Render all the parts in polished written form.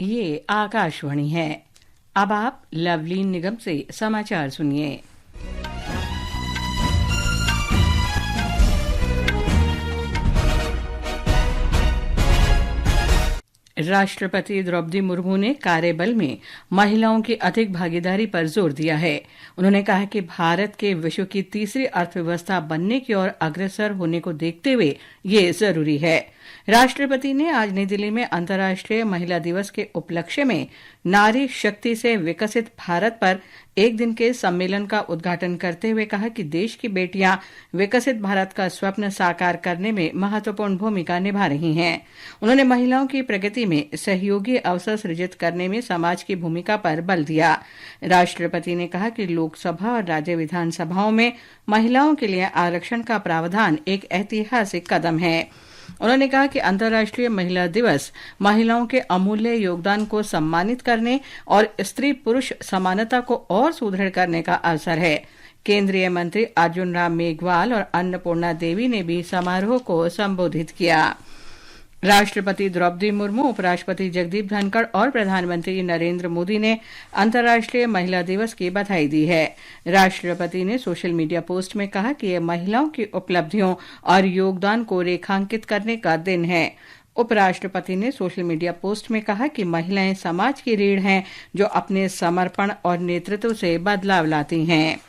ये आकाशवाणी है। अब आप लवलीन निगम से समाचार सुनिए। राष्ट्रपति द्रौपदी मुर्मू ने कार्यबल में महिलाओं की अधिक भागीदारी पर जोर दिया है। उन्होंने कहा कि भारत के विश्व की तीसरी अर्थव्यवस्था बनने की ओर अग्रसर होने को देखते हुए ये जरूरी है। राष्ट्रपति ने आज नई दिल्ली में अंतर्राष्ट्रीय महिला दिवस के उपलक्ष्य में नारी शक्ति से विकसित भारत पर एक दिन के सम्मेलन का उद्घाटन करते हुए कहा कि देश की बेटियां विकसित भारत का स्वप्न साकार करने में महत्वपूर्ण भूमिका निभा रही हैं। उन्होंने महिलाओं की प्रगति में सहयोगी अवसर सृजित करने में समाज की भूमिका पर बल दिया। राष्ट्रपति ने कहा कि लोकसभा और राज्य विधानसभाओं में महिलाओं के लिए आरक्षण का प्रावधान एक ऐतिहासिक कदम है। उन्होंने कहा कि अंतर्राष्ट्रीय महिला दिवस महिलाओं के अमूल्य योगदान को सम्मानित करने और स्त्री पुरुष समानता को और सुदृढ़ करने का अवसर है। केंद्रीय मंत्री अर्जुन राम मेघवाल और अन्नपूर्णा देवी ने भी समारोह को संबोधित किया। राष्ट्रपति द्रौपदी मुर्मू, उपराष्ट्रपति जगदीप धनखड़ और प्रधानमंत्री नरेंद्र मोदी ने अंतर्राष्ट्रीय महिला दिवस की बधाई दी है। राष्ट्रपति ने सोशल मीडिया पोस्ट में कहा कि यह महिलाओं की उपलब्धियों और योगदान को रेखांकित करने का दिन है। उपराष्ट्रपति ने सोशल मीडिया पोस्ट में कहा कि महिलाएं समाज की रीढ़ हैं जो अपने समर्पण और नेतृत्व से बदलाव लाती हैं।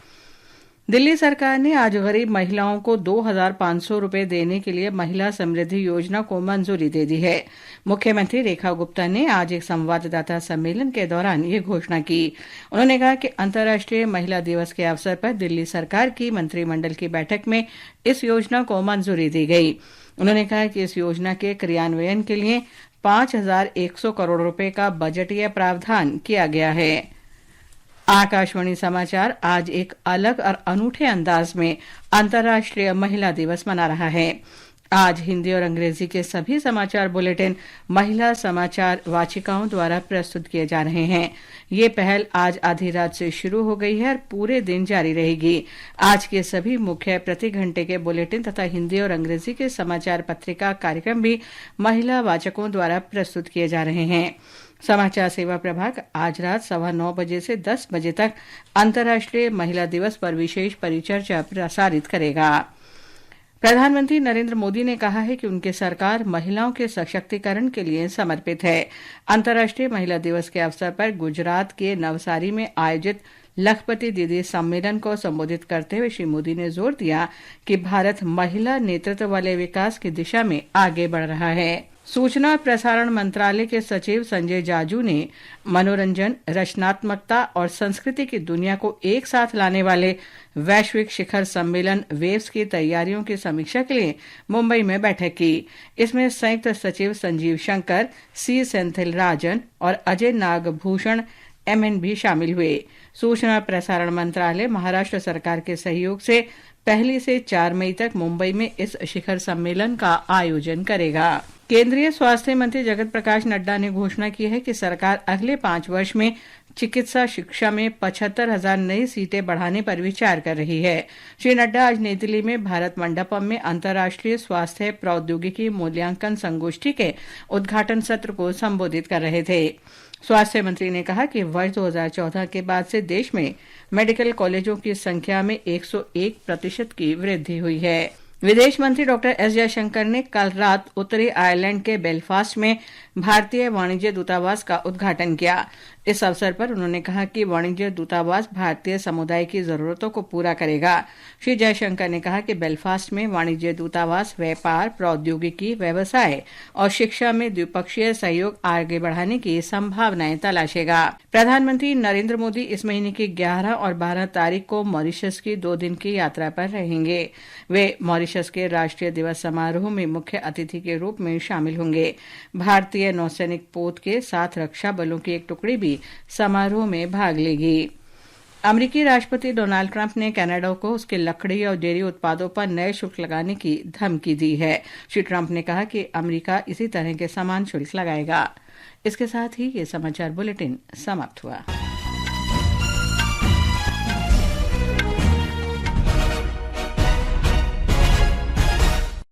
दिल्ली सरकार ने आज गरीब महिलाओं को 2,500 रुपए देने के लिए महिला समृद्धि योजना को मंजूरी दे दी है। मुख्यमंत्री रेखा गुप्ता ने आज एक संवाददाता सम्मेलन के दौरान ये घोषणा की। उन्होंने कहा कि अंतर्राष्ट्रीय महिला दिवस के अवसर पर दिल्ली सरकार की मंत्रिमंडल की बैठक में इस योजना को मंजूरी दी गई। उन्होंने कहा कि इस योजना के क्रियान्वयन के लिए 5,100 करोड़ रुपए का बजटीय प्रावधान किया गया है। आकाशवाणी समाचार आज एक अलग और अनूठे अंदाज में अंतर्राष्ट्रीय महिला दिवस मना रहा है। आज हिंदी और अंग्रेजी के सभी समाचार बुलेटिन महिला समाचार वाचिकाओं द्वारा प्रस्तुत किए जा रहे हैं। ये पहल आज आधी रात से शुरू हो गई है और पूरे दिन जारी रहेगी। आज के सभी मुख्य प्रति घंटे के बुलेटिन तथा हिंदी और अंग्रेजी के समाचार पत्रिका कार्यक्रम भी महिला वाचकों द्वारा प्रस्तुत किए जा रहे हैं। समाचार सेवा प्रभाग आज रात 9:15 बजे से 10 बजे तक अंतर्राष्ट्रीय महिला दिवस पर विशेष परिचर्चा प्रसारित करेगा। प्रधानमंत्री नरेंद्र मोदी ने कहा है कि उनकी सरकार महिलाओं के सशक्तिकरण के लिए समर्पित है। अंतर्राष्ट्रीय महिला दिवस के अवसर पर गुजरात के नवसारी में आयोजित लखपति दीदी सम्मेलन को संबोधित करते हुए श्री मोदी ने जोर दिया कि भारत महिला नेतृत्व वाले विकास की दिशा में आगे बढ़ रहा है। सूचना और प्रसारण मंत्रालय के सचिव संजय जाजू ने मनोरंजन, रचनात्मकता और संस्कृति की दुनिया को एक साथ लाने वाले वैश्विक शिखर सम्मेलन वेव्स की तैयारियों की समीक्षा के लिए मुंबई में बैठक की। इसमें संयुक्त सचिव संजीव शंकर, सी सेंथिल राजन और अजय नागभूषण MN भी शामिल हुए। सूचना और प्रसारण मंत्रालय महाराष्ट्र सरकार के सहयोग से 1 से 4 मई तक मुंबई में इस शिखर सम्मेलन का आयोजन करेगा। केंद्रीय स्वास्थ्य मंत्री जगत प्रकाश नड्डा ने घोषणा की है कि सरकार अगले 5 वर्ष में चिकित्सा शिक्षा में 75,000 नई सीटें बढ़ाने पर विचार कर रही है। श्री नड्डा आज नई दिल्ली में भारत मंडपम में अंतर्राष्ट्रीय स्वास्थ्य प्रौद्योगिकी मूल्यांकन संगोष्ठी के उद्घाटन सत्र को संबोधित कर रहे थे। स्वास्थ्य मंत्री ने कहा कि वर्ष 2014 के बाद से देश में मेडिकल कॉलेजों की संख्या में 101% की वृद्धि हुई है। विदेश मंत्री डॉक्टर एस जयशंकर ने कल रात उत्तरी आयरलैंड के बेलफास्ट में भारतीय वाणिज्य दूतावास का उद्घाटन किया। इस अवसर पर उन्होंने कहा कि वाणिज्य दूतावास भारतीय समुदाय की जरूरतों को पूरा करेगा। श्री जयशंकर ने कहा कि बेलफास्ट में वाणिज्य दूतावास व्यापार, प्रौद्योगिकी, व्यवसाय और शिक्षा में द्विपक्षीय सहयोग आगे बढ़ाने की संभावनाएं तलाशेगा। प्रधानमंत्री नरेंद्र मोदी इस महीने की 11 और 12 तारीख को मॉरिशस की 2 दिन की यात्रा पर रहेंगे। वे मॉरिशस के राष्ट्रीय दिवस समारोह में मुख्य अतिथि के रूप में शामिल होंगे। भारतीय नौसैनिक पोत के साथ रक्षा बलों की एक टुकड़ी भी समारोह में भाग लेगी। अमेरिकी राष्ट्रपति डोनाल्ड ट्रंप ने कनाडा को उसके लकड़ी और डेयरी उत्पादों पर नए शुल्क लगाने की धमकी दी है। श्री ट्रंप ने कहा कि अमेरिका इसी तरह के समान शुल्क लगाएगा। इसके साथ ही ये समाचार बुलेटिन समाप्त हुआ।